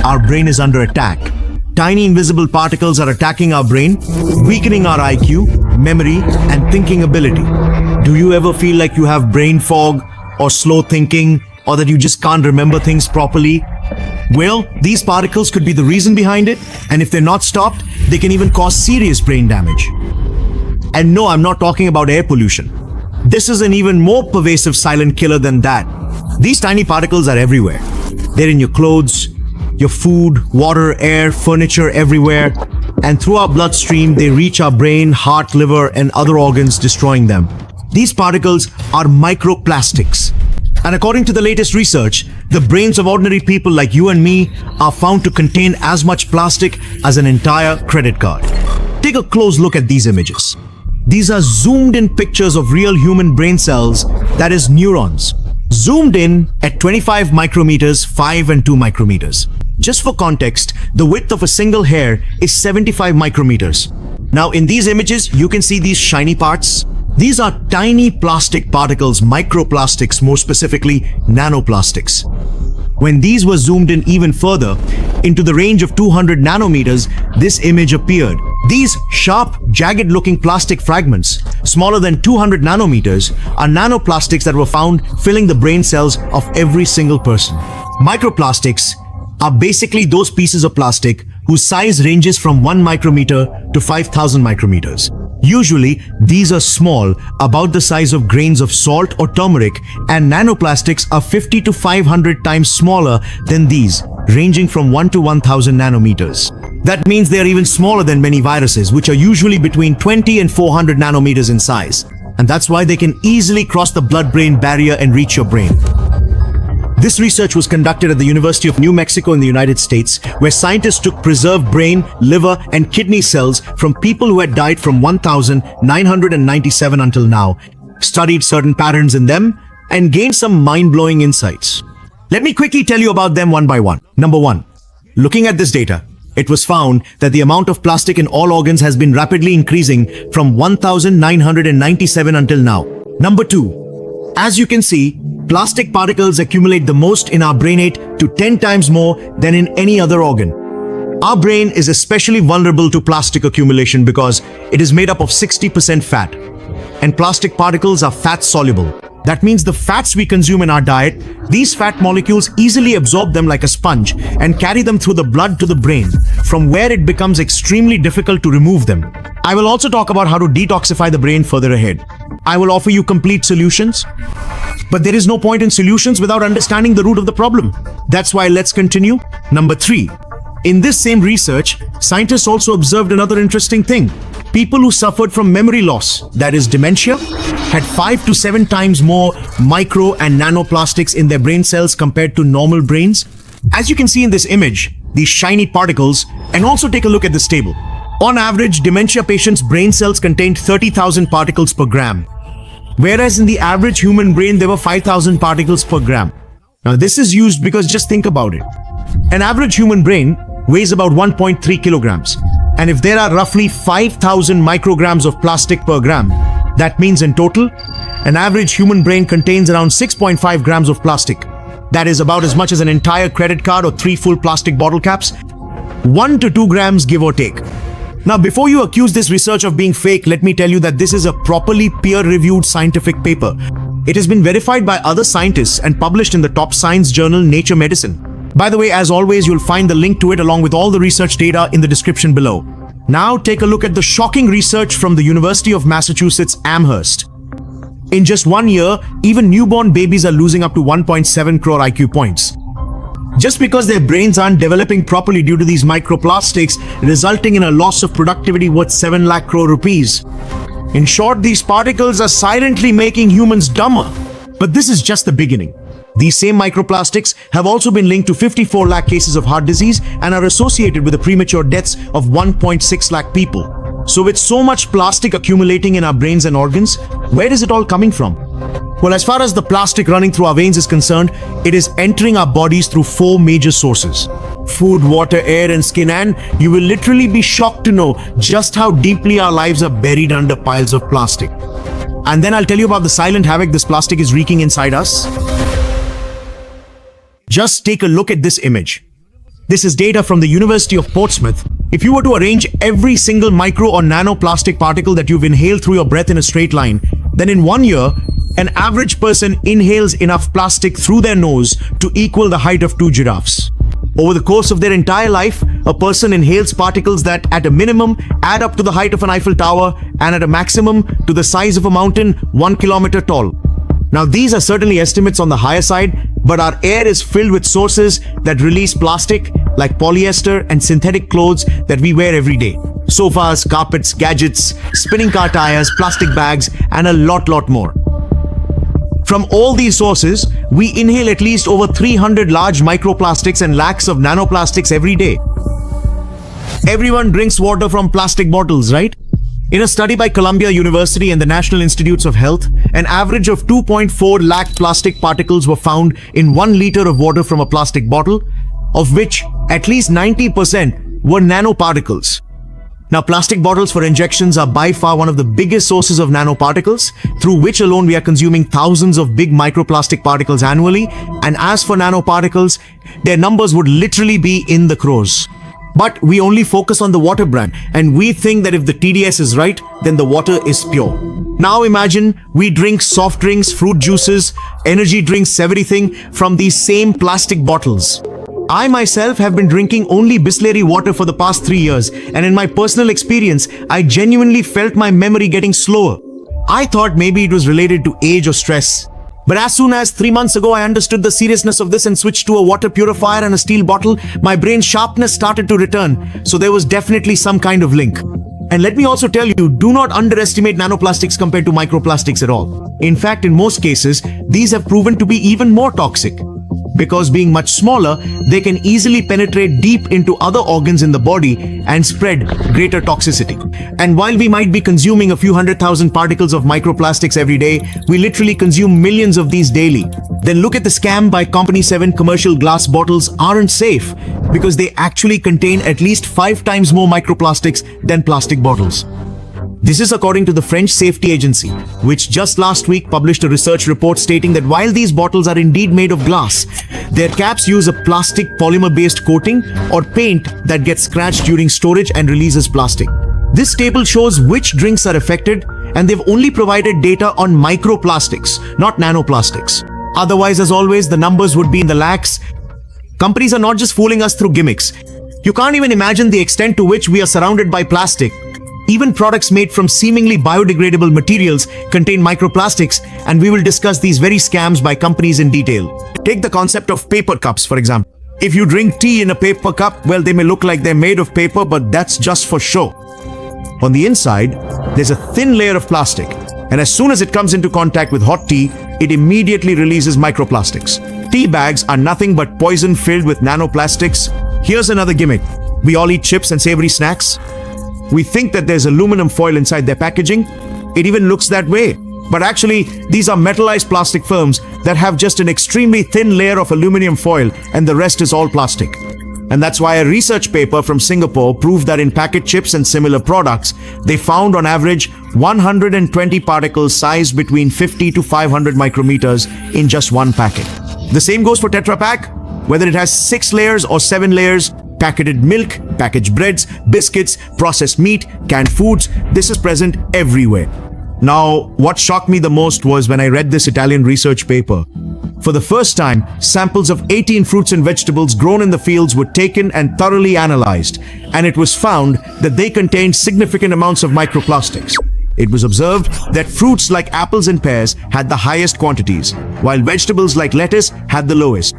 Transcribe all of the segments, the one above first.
our brain is under attack. Tiny invisible particles are attacking our brain, weakening our IQ, memory, and thinking ability. Do you ever feel like you have brain fog or slow thinking, or that you just can't remember things properly? Well, these particles could be the reason behind it, and if they're not stopped, they can even cause serious brain damage. And no, I'm not talking about air pollution. This is an even more pervasive silent killer than that. These tiny particles are everywhere. They're in your clothes, your food, water, air, furniture, everywhere. And through our bloodstream, they reach our brain, heart, liver, and other organs, destroying them. These particles are microplastics. And according to the latest research, the brains of ordinary people like you and me are found to contain as much plastic as an entire credit card. Take a close look at these images. These are zoomed in pictures of real human brain cells, that is neurons. Zoomed in at 25 micrometers, 5 and 2 micrometers. Just for context, the width of a single hair is 75 micrometers. Now in these images, you can see these shiny parts. These are tiny plastic particles, microplastics, more specifically nanoplastics. When these were zoomed in even further, into the range of 200 nanometers, this image appeared. These sharp, jagged-looking plastic fragments, smaller than 200 nanometers, are nanoplastics that were found filling the brain cells of every single person. Microplastics are basically those pieces of plastic whose size ranges from 1 micrometer to 5,000 micrometers. Usually, these are small, about the size of grains of salt or turmeric, and nanoplastics are 50 to 500 times smaller than these, ranging from 1 to 1,000 nanometers. That means they are even smaller than many viruses, which are usually between 20 and 400 nanometers in size. And that's why they can easily cross the blood-brain barrier and reach your brain. This research was conducted at the University of New Mexico in the United States, where scientists took preserved brain, liver, and kidney cells from people who had died from 1997 until now, studied certain patterns in them, and gained some mind-blowing insights. Let me quickly tell you about them one by one. Number 1. Looking at this data, it was found that the amount of plastic in all organs has been rapidly increasing from 1997 until now. Number 2. As you can see, plastic particles accumulate the most in our brain, 8 to 10 times more than in any other organ. Our brain is especially vulnerable to plastic accumulation because it is made up of 60% fat. And plastic particles are fat soluble. That means the fats we consume in our diet, these fat molecules easily absorb them like a sponge and carry them through the blood to the brain, from where it becomes extremely difficult to remove them. I will also talk about how to detoxify the brain further ahead. I will offer you complete solutions. But there is no point in solutions without understanding the root of the problem. That's why let's continue. Number 3. In this same research, scientists also observed another interesting thing. People who suffered from memory loss, that is dementia, had 5 to 7 times more micro and nanoplastics in their brain cells compared to normal brains. As you can see in this image, these shiny particles, and also take a look at this table. On average, dementia patients' brain cells contained 30,000 particles per gram, whereas in the average human brain, there were 5,000 particles per gram. Now, this is used because just think about it. An average human brain weighs about 1.3 kilograms. And if there are roughly 5,000 micrograms of plastic per gram, that means in total, an average human brain contains around 6.5 grams of plastic. That is about as much as an entire credit card or 3 full plastic bottle caps. 1 to 2 grams, give or take. Now, before you accuse this research of being fake, let me tell you that this is a properly peer-reviewed scientific paper. It has been verified by other scientists and published in the top science journal Nature Medicine. By the way, as always, you'll find the link to it along with all the research data in the description below. Now, take a look at the shocking research from the University of Massachusetts Amherst. In just 1 year, even newborn babies are losing up to 1.7 crore IQ points, just because their brains aren't developing properly due to these microplastics, resulting in a loss of productivity worth 7 lakh crore rupees. In short, these particles are silently making humans dumber. But this is just the beginning. These same microplastics have also been linked to 54 lakh cases of heart disease and are associated with the premature deaths of 1.6 lakh people. So with so much plastic accumulating in our brains and organs, where is it all coming from? Well, as far as the plastic running through our veins is concerned, it is entering our bodies through 4 major sources: food, water, air, and skin. And you will literally be shocked to know just how deeply our lives are buried under piles of plastic. And then I'll tell you about the silent havoc this plastic is wreaking inside us. Just take a look at this image. This is data from the University of Portsmouth. If you were to arrange every single micro or nanoplastic particle that you've inhaled through your breath in a straight line, then in 1 year, an average person inhales enough plastic through their nose to equal the height of 2 giraffes. Over the course of their entire life, a person inhales particles that, at a minimum, add up to the height of an Eiffel Tower and at a maximum to the size of a mountain 1 kilometer tall. Now, these are certainly estimates on the higher side, but our air is filled with sources that release plastic, like polyester and synthetic clothes that we wear every day. Sofas, carpets, gadgets, spinning car tires, plastic bags, and a lot more. From all these sources, we inhale at least over 300 large microplastics and lakhs of nanoplastics every day. Everyone drinks water from plastic bottles, right? In a study by Columbia University and the National Institutes of Health, an average of 2.4 lakh plastic particles were found in 1 liter of water from a plastic bottle, of which at least 90% were nanoparticles. Now, plastic bottles for injections are by far one of the biggest sources of nanoparticles, through which alone we are consuming thousands of big microplastic particles annually. And as for nanoparticles, their numbers would literally be in the crores. But we only focus on the water brand, and we think that if the TDS is right, then the water is pure. Now imagine we drink soft drinks, fruit juices, energy drinks, everything from these same plastic bottles. I myself have been drinking only Bisleri water for the past 3 years, and in my personal experience, I genuinely felt my memory getting slower. I thought maybe it was related to age or stress. But as soon as 3 months ago I understood the seriousness of this and switched to a water purifier and a steel bottle, my brain's sharpness started to return, so there was definitely some kind of link. And let me also tell you, do not underestimate nanoplastics compared to microplastics at all. In fact, in most cases, these have proven to be even more toxic. Because being much smaller, they can easily penetrate deep into other organs in the body and spread greater toxicity. And while we might be consuming a few 100,000 particles of microplastics every day, we literally consume millions of these daily. Then look at the scam by Company 7 commercial glass bottles aren't safe because they actually contain at least 5 times more microplastics than plastic bottles. This is according to the French Safety Agency, which just last week published a research report stating that while these bottles are indeed made of glass, their caps use a plastic polymer-based coating or paint that gets scratched during storage and releases plastic. This table shows which drinks are affected, and they've only provided data on microplastics, not nanoplastics. Otherwise, as always, the numbers would be in the lakhs. Companies are not just fooling us through gimmicks. You can't even imagine the extent to which we are surrounded by plastic. Even products made from seemingly biodegradable materials contain microplastics, and we will discuss these very scams by companies in detail. Take the concept of paper cups, for example. If you drink tea in a paper cup, well, they may look like they're made of paper, but that's just for show. On the inside, there's a thin layer of plastic, and as soon as it comes into contact with hot tea, it immediately releases microplastics. Tea bags are nothing but poison filled with nanoplastics. Here's another gimmick. We all eat chips and savory snacks. We think that there's aluminum foil inside their packaging. It even looks that way. But actually, these are metallized plastic films that have just an extremely thin layer of aluminum foil, and the rest is all plastic. And that's why a research paper from Singapore proved that in packet chips and similar products, they found on average 120 particles sized between 50 to 500 micrometers in just one packet. The same goes for Tetra Pak. Whether it has 6 layers or 7 layers, packaged milk, packaged breads, biscuits, processed meat, canned foods, this is present everywhere. Now, what shocked me the most was when I read this Italian research paper. For the first time, samples of 18 fruits and vegetables grown in the fields were taken and thoroughly analyzed, and it was found that they contained significant amounts of microplastics. It was observed that fruits like apples and pears had the highest quantities, while vegetables like lettuce had the lowest.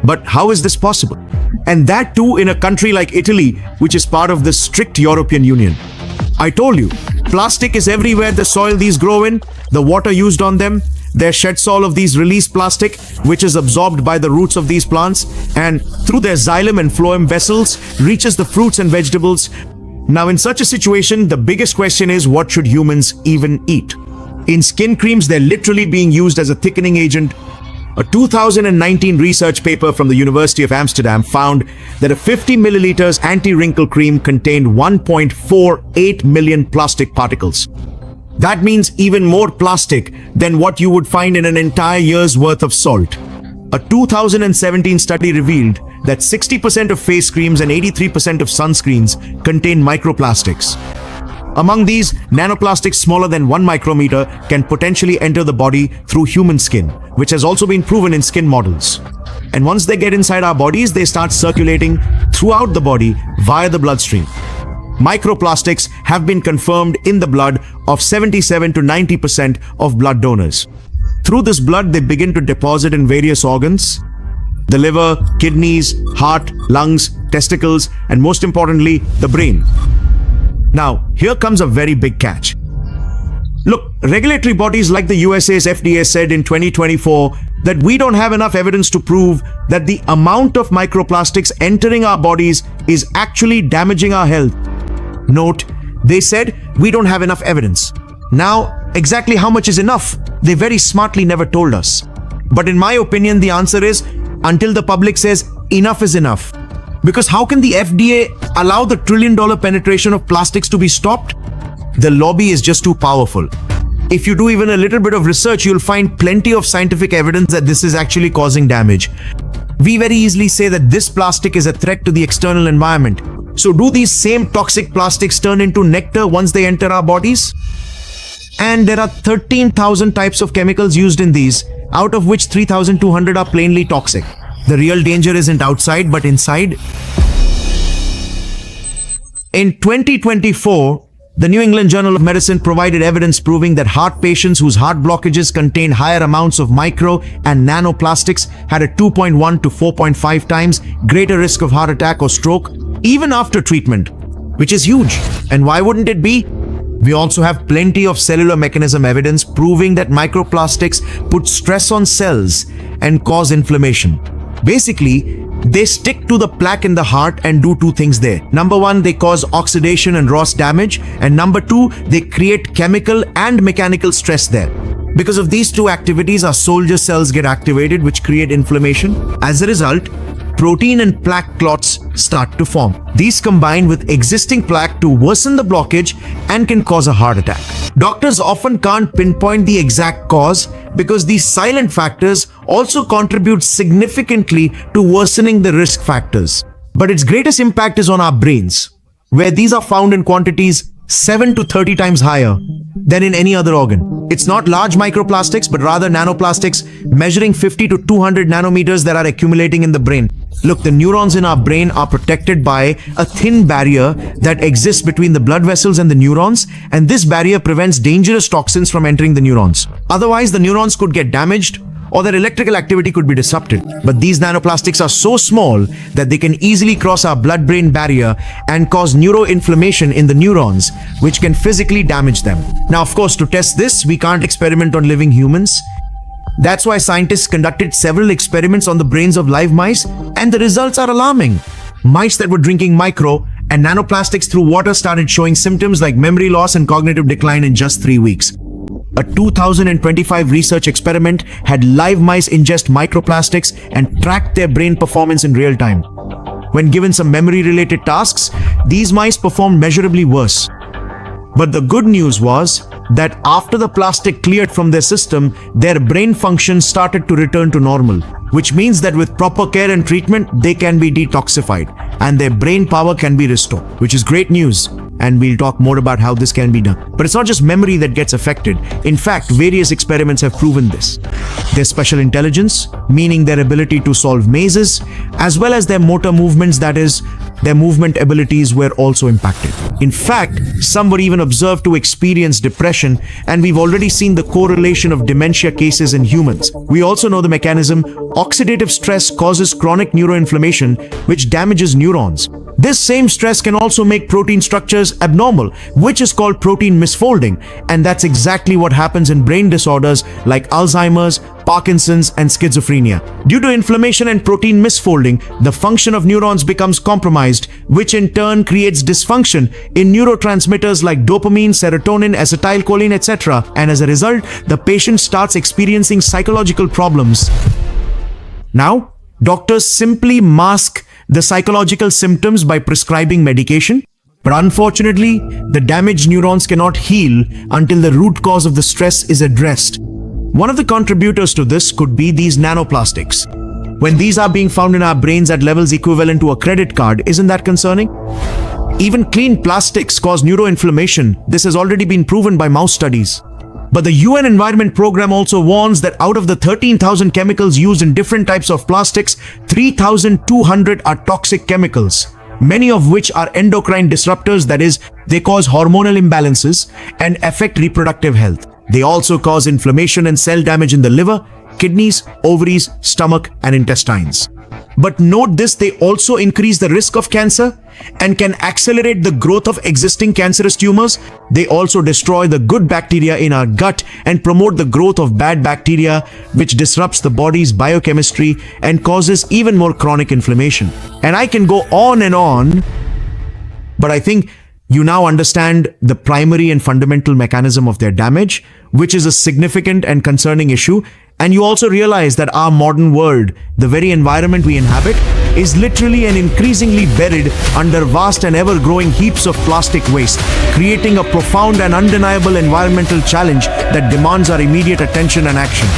But how is this possible? And that too in a country like Italy, which is part of the strict European Union. I told you, plastic is everywhere. The soil these grow in, the water used on them, their shed soil of these release plastic, which is absorbed by the roots of these plants, and through their xylem and phloem vessels, reaches the fruits and vegetables. Now, in such a situation, the biggest question is, what should humans even eat? In skin creams, they're literally being used as a thickening agent. A 2019 research paper from the University of Amsterdam found that a 50 milliliters anti-wrinkle cream contained 1.48 million plastic particles. That means even more plastic than what you would find in an entire year's worth of salt. A 2017 study revealed that 60% of face creams and 83% of sunscreens contain microplastics. Among these, nanoplastics smaller than 1 micrometer can potentially enter the body through human skin, which has also been proven in skin models. And once they get inside our bodies, they start circulating throughout the body via the bloodstream. Microplastics have been confirmed in the blood of 77 to 90% of blood donors. Through this blood, they begin to deposit in various organs: the liver, kidneys, heart, lungs, testicles, and most importantly, the brain. Now, here comes a very big catch. Look, regulatory bodies like the USA's FDA said in 2024 that we don't have enough evidence to prove that the amount of microplastics entering our bodies is actually damaging our health. Note, they said we don't have enough evidence. Now, exactly how much is enough? They very smartly never told us. But in my opinion, the answer is until the public says enough is enough. Because how can the FDA allow the trillion-dollar penetration of plastics to be stopped? The lobby is just too powerful. If you do even a little bit of research, you'll find plenty of scientific evidence that this is actually causing damage. We very easily say that this plastic is a threat to the external environment. So do these same toxic plastics turn into nectar once they enter our bodies? And there are 13,000 types of chemicals used in these, out of which 3,200 are plainly toxic. The real danger isn't outside, but inside. In 2024, the New England Journal of Medicine provided evidence proving that heart patients whose heart blockages contained higher amounts of micro and nanoplastics had a 2.1 to 4.5 times greater risk of heart attack or stroke, even after treatment, which is huge. And why wouldn't it be? We also have plenty of cellular mechanism evidence proving that microplastics put stress on cells and cause inflammation. Basically, they stick to the plaque in the heart and do two things there. Number one, they cause oxidation and ROS damage. And number two, they create chemical and mechanical stress there. Because of these two activities, our soldier cells get activated, which create inflammation. As a result, protein and plaque clots start to form. These combine with existing plaque to worsen the blockage and can cause a heart attack. Doctors often can't pinpoint the exact cause because these silent factors also contribute significantly to worsening the risk factors. But its greatest impact is on our brains, where these are found in quantities 7 to 30 times higher than in any other organ. It's not large microplastics, but rather nanoplastics measuring 50 to 200 nanometers that are accumulating in the brain. Look, the neurons in our brain are protected by a thin barrier that exists between the blood vessels and the neurons, and this barrier prevents dangerous toxins from entering the neurons. Otherwise, the neurons could get damaged or their electrical activity could be disrupted. But these nanoplastics are so small that they can easily cross our blood-brain barrier and cause neuroinflammation in the neurons, which can physically damage them. Now, of course, to test this, we can't experiment on living humans. That's why scientists conducted several experiments on the brains of live mice, and the results are alarming. Mice that were drinking micro and nanoplastics through water started showing symptoms like memory loss and cognitive decline in just 3 weeks. A 2025 research experiment had live mice ingest microplastics and tracked their brain performance in real time. When given some memory-related tasks, these mice performed measurably worse. But the good news was that after the plastic cleared from their system, their brain function started to return to normal, which means that with proper care and treatment, they can be detoxified and their brain power can be restored, which is great news. And we'll talk more about how this can be done. But it's not just memory that gets affected. In fact, various experiments have proven this. Their special intelligence, meaning their ability to solve mazes, as well as their motor movements, that is, their movement abilities, were also impacted. In fact, some were even observed to experience depression, and we've already seen the correlation of dementia cases in humans. We also know the mechanism. Oxidative stress causes chronic neuroinflammation, which damages neurons. This same stress can also make protein structures abnormal, which is called protein misfolding, and that's exactly what happens in brain disorders like Alzheimer's, Parkinson's, and schizophrenia. Due to inflammation and protein misfolding, the function of neurons becomes compromised, which in turn creates dysfunction in neurotransmitters like dopamine, serotonin, acetylcholine, etc. And as a result, the patient starts experiencing psychological problems. Now, doctors simply mask the psychological symptoms by prescribing medication. But unfortunately, the damaged neurons cannot heal until the root cause of the stress is addressed. One of the contributors to this could be these nanoplastics. when these are being found in our brains at levels equivalent to a credit card. Isn't that concerning? Even clean plastics cause neuroinflammation. This has already been proven by mouse studies. But the UN Environment Program also warns that out of the 13,000 chemicals used in different types of plastics, 3,200 are toxic chemicals, many of which are endocrine disruptors, that is, they cause hormonal imbalances and affect reproductive health. They also cause inflammation and cell damage in the liver, kidneys, ovaries, stomach, and intestines. But note this, they also increase the risk of cancer and can accelerate the growth of existing cancerous tumors. They also destroy the good bacteria in our gut and promote the growth of bad bacteria, which disrupts the body's biochemistry and causes even more chronic inflammation. And I can go on, but I think you now understand the primary and fundamental mechanism of their damage, which is a significant and concerning issue. And you also realize that our modern world, the very environment we inhabit, is literally and increasingly buried under vast and ever-growing heaps of plastic waste, creating a profound and undeniable environmental challenge that demands our immediate attention and action.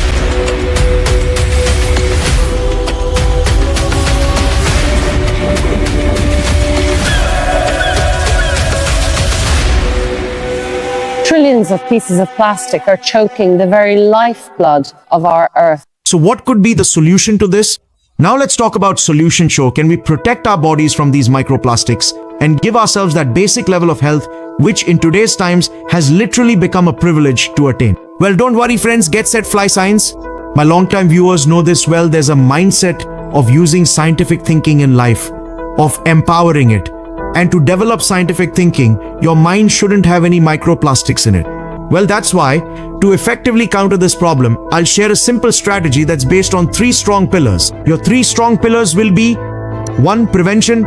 Trillions of pieces of plastic are choking the very lifeblood of our Earth. So what could be the solution to this? Now let's talk about solution show. Can we protect our bodies from these microplastics and give ourselves that basic level of health, which in today's times has literally become a privilege to attain? Well, don't worry friends, get set, fly science. My longtime viewers know this well. There's a mindset of using scientific thinking in life, of empowering it. And to develop scientific thinking, your mind shouldn't have any microplastics in it. Well, that's why, to effectively counter this problem, I'll share a simple strategy that's based on 3 strong pillars. Your 3 strong pillars will be 1. Prevention,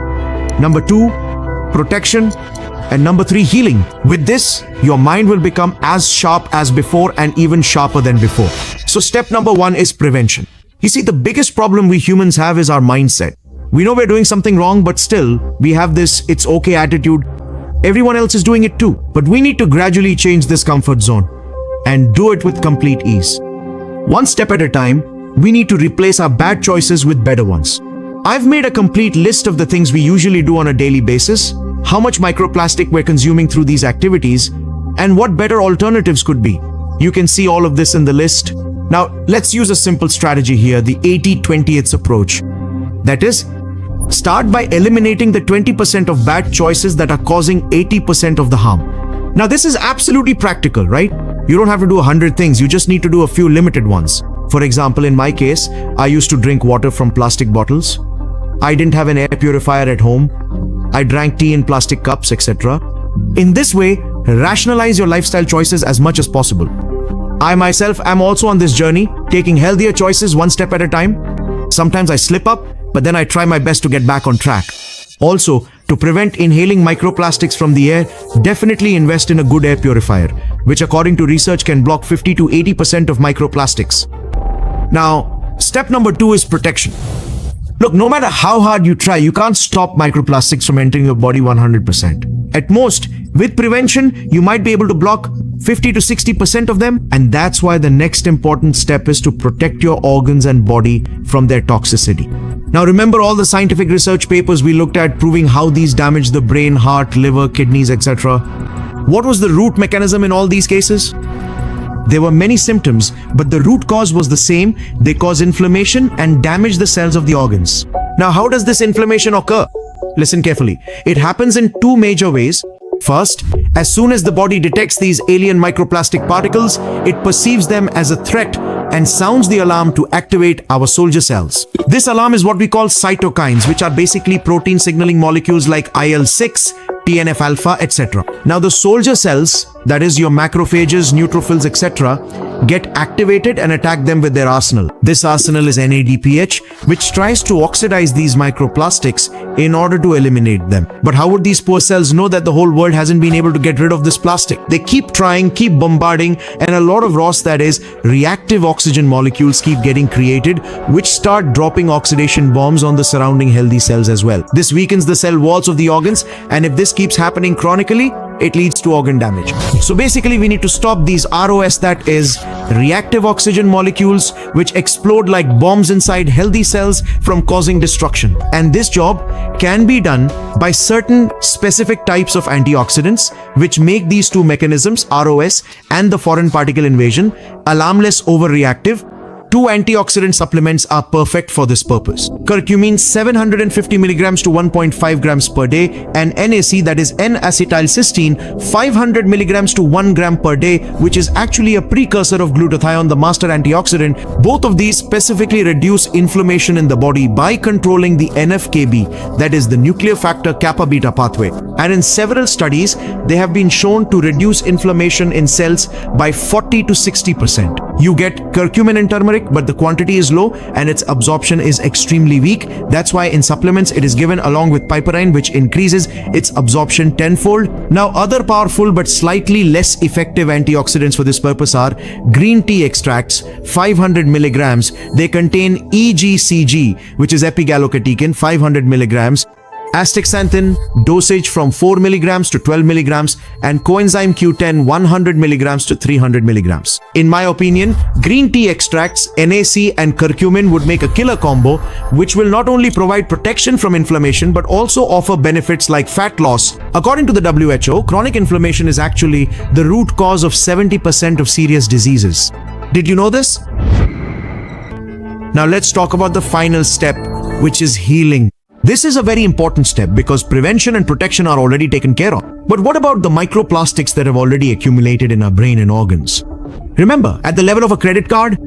number 2. Protection, and number 3. Healing. With this, your mind will become as sharp as before and even sharper than before. So step number 1 is prevention. You see, the biggest problem we humans have is our mindset. We know we're doing something wrong, but still, we have this "it's okay" attitude. Everyone else is doing it too. But we need to gradually change this comfort zone and do it with complete ease. One step at a time, we need to replace our bad choices with better ones. I've made a complete list of the things we usually do on a daily basis, how much microplastic we're consuming through these activities, and what better alternatives could be. You can see all of this in the list. Now, let's use a simple strategy here, the 80-20 approach. That is, start by eliminating the 20% of bad choices that are causing 80% of the harm. Now, this is absolutely practical, right? You don't have to do 100 things, you just need to do a few limited ones. For example, in my case, I used to drink water from plastic bottles. I didn't have an air purifier at home. I drank tea in plastic cups, etc. In this way, rationalize your lifestyle choices as much as possible. I myself am also on this journey, taking healthier choices one step at a time. Sometimes I slip up, but then I try my best to get back on track. Also, to prevent inhaling microplastics from the air, definitely invest in a good air purifier, which according to research can block 50 to 80% of microplastics. Now, step number 2 is protection. Look, no matter how hard you try, you can't stop microplastics from entering your body 100%. At most, with prevention, you might be able to block 50 to 60% of them, and that's why the next important step is to protect your organs and body from their toxicity. Now remember all the scientific research papers we looked at proving how these damage the brain, heart, liver, kidneys, etc. What was the root mechanism in all these cases? There were many symptoms, but the root cause was the same. They cause inflammation and damage the cells of the organs. Now, how does this inflammation occur? Listen carefully. It happens in 2 major ways. First, as soon as the body detects these alien microplastic particles, it perceives them as a threat and sounds the alarm to activate our soldier cells. This alarm is what we call cytokines, which are basically protein signaling molecules like IL-6, TNF-alpha, etc. Now the soldier cells, that is your macrophages, neutrophils, etc., get activated and attack them with their arsenal. This arsenal is NADPH, which tries to oxidize these microplastics in order to eliminate them. But how would these poor cells know that the whole world hasn't been able to get rid of this plastic? They keep trying, keep bombarding, and a lot of ROS, that is, reactive oxygen molecules, keep getting created, which start dropping oxidation bombs on the surrounding healthy cells as well. This weakens the cell walls of the organs, and if this keeps happening chronically, it leads to organ damage. So basically, we need to stop these ROS, that is reactive oxygen molecules, which explode like bombs inside healthy cells from causing destruction. And this job can be done by certain specific types of antioxidants, which make these two mechanisms, ROS and the foreign particle invasion, alarmless overreactive. Two antioxidant supplements are perfect for this purpose. Curcumin 750 milligrams to 1.5 grams per day, and NAC, that is N-acetylcysteine, 500 milligrams to 1 gram per day, which is actually a precursor of glutathione, the master antioxidant. Both of these specifically reduce inflammation in the body by controlling the NF-κB, that is the nuclear factor kappa beta pathway. And in several studies, they have been shown to reduce inflammation in cells by 40 to 60%. You get curcumin in turmeric, but the quantity is low and its absorption is extremely weak. That's why in supplements it is given along with piperine, which increases its absorption tenfold. Now, other powerful but slightly less effective antioxidants for this purpose are green tea extracts, 500 milligrams. They contain EGCG, which is epigallocatechin, 500 milligrams. Astaxanthin, dosage from 4 milligrams to 12 milligrams, and coenzyme Q10, 100 milligrams to 300 milligrams. In my opinion, green tea extracts, NAC and curcumin would make a killer combo, which will not only provide protection from inflammation but also offer benefits like fat loss. According to the WHO, chronic inflammation is actually the root cause of 70% of serious diseases. Did you know this? Now let's talk about the final step, which is healing. This is a very important step because prevention and protection are already taken care of. But what about the microplastics that have already accumulated in our brain and organs? Remember, at the level of a credit card?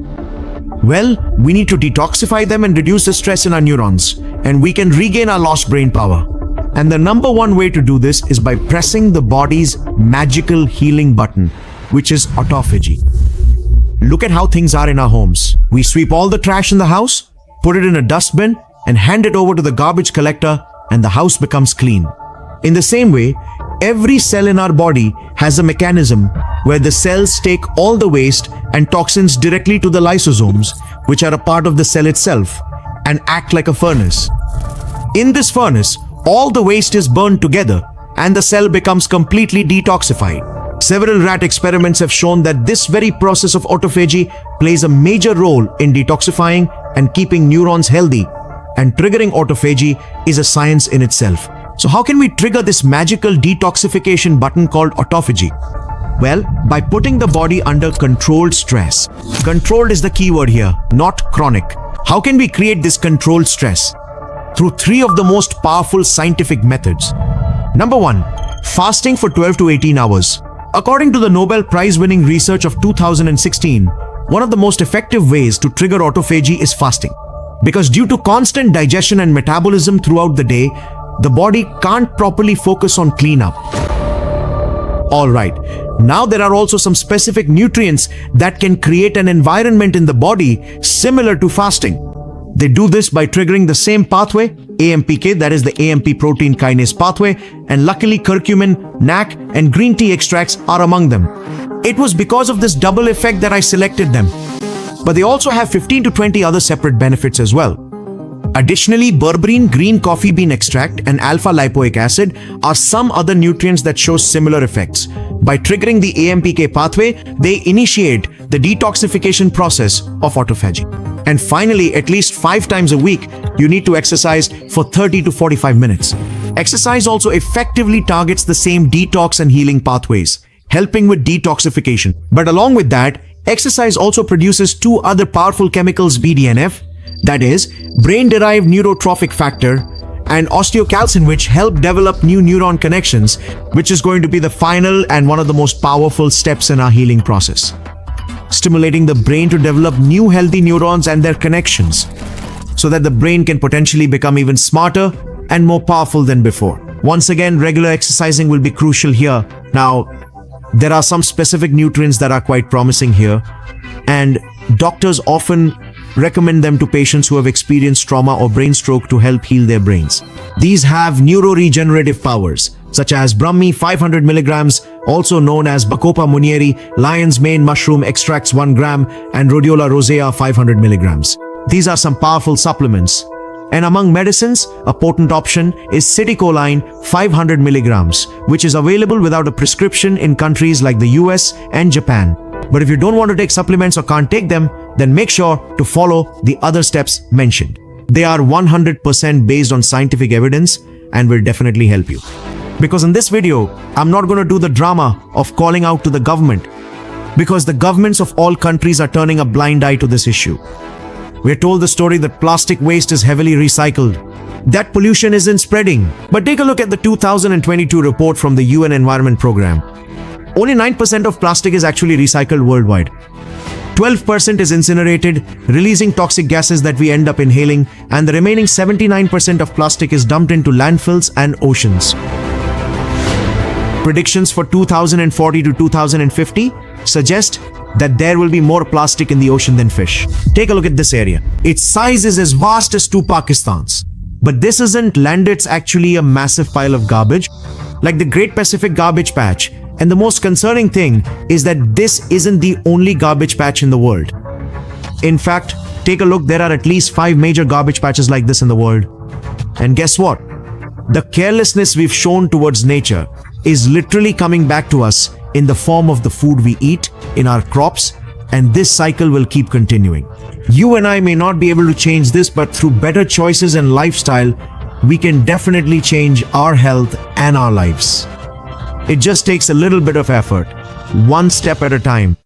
Well, we need to detoxify them and reduce the stress in our neurons, and we can regain our lost brain power. And the number one way to do this is by pressing the body's magical healing button, which is autophagy. Look at how things are in our homes. We sweep all the trash in the house, put it in a dustbin, and hand it over to the garbage collector, and the house becomes clean. In the same way, every cell in our body has a mechanism where the cells take all the waste and toxins directly to the lysosomes, which are a part of the cell itself, and act like a furnace. In this furnace, all the waste is burned together, and the cell becomes completely detoxified. Several rat experiments have shown that this very process of autophagy plays a major role in detoxifying and keeping neurons healthy. And triggering autophagy is a science in itself. So how can we trigger this magical detoxification button called autophagy? Well, by putting the body under controlled stress. Controlled is the key word here, not chronic. How can we create this controlled stress? Through three of the most powerful scientific methods. Number one, fasting for 12 to 18 hours. According to the Nobel Prize-winning research of 2016, one of the most effective ways to trigger autophagy is fasting. Because due to constant digestion and metabolism throughout the day, the body can't properly focus on cleanup. Alright, now there are also some specific nutrients that can create an environment in the body similar to fasting. They do this by triggering the same pathway, AMPK, that is the AMP protein kinase pathway, and luckily curcumin, NAC, and green tea extracts are among them. It was because of this double effect that I selected them. But they also have 15 to 20 other separate benefits as well. Additionally, berberine, green coffee bean extract, and alpha-lipoic acid are some other nutrients that show similar effects. By triggering the AMPK pathway, they initiate the detoxification process of autophagy. And finally, at least 5 times a week, you need to exercise for 30 to 45 minutes. Exercise also effectively targets the same detox and healing pathways, helping with detoxification. But along with that, exercise also produces two other powerful chemicals, BDNF, that is, brain-derived neurotrophic factor, and osteocalcin, which help develop new neuron connections, which is going to be the final and one of the most powerful steps in our healing process. Stimulating the brain to develop new healthy neurons and their connections, so that the brain can potentially become even smarter and more powerful than before. Once again, regular exercising will be crucial here. Now, there are some specific nutrients that are quite promising here, and doctors often recommend them to patients who have experienced trauma or brain stroke to help heal their brains. These have neuroregenerative powers, such as Brahmi 500 milligrams, also known as Bacopa munieri, lion's mane mushroom extracts 1 gram, and Rhodiola rosea 500 milligrams. These are some powerful supplements. And among medicines, a potent option is citicoline 500 milligrams, which is available without a prescription in countries like the US and Japan. But if you don't want to take supplements or can't take them, then make sure to follow the other steps mentioned. They are 100% based on scientific evidence and will definitely help you. Because in this video, I'm not going to do the drama of calling out to the government, because the governments of all countries are turning a blind eye to this issue. We're told the story that plastic waste is heavily recycled, that pollution isn't spreading. But take a look at the 2022 report from the UN Environment Program. Only 9% of plastic is actually recycled worldwide. 12% is incinerated, releasing toxic gases that we end up inhaling, and the remaining 79% of plastic is dumped into landfills and oceans. Predictions for 2040 to 2050 suggest that there will be more plastic in the ocean than fish. Take a look at this area. Its size is as vast as two Pakistans. But this isn't land, it's actually a massive pile of garbage, like the Great Pacific Garbage Patch. And the most concerning thing is that this isn't the only garbage patch in the world. In fact, take a look, there are at least 5 major garbage patches like this in the world. And guess what? The carelessness we've shown towards nature is literally coming back to us in the form of the food we eat, in our crops, and this cycle will keep continuing. You and I may not be able to change this, but through better choices and lifestyle, we can definitely change our health and our lives. It just takes a little bit of effort, one step at a time.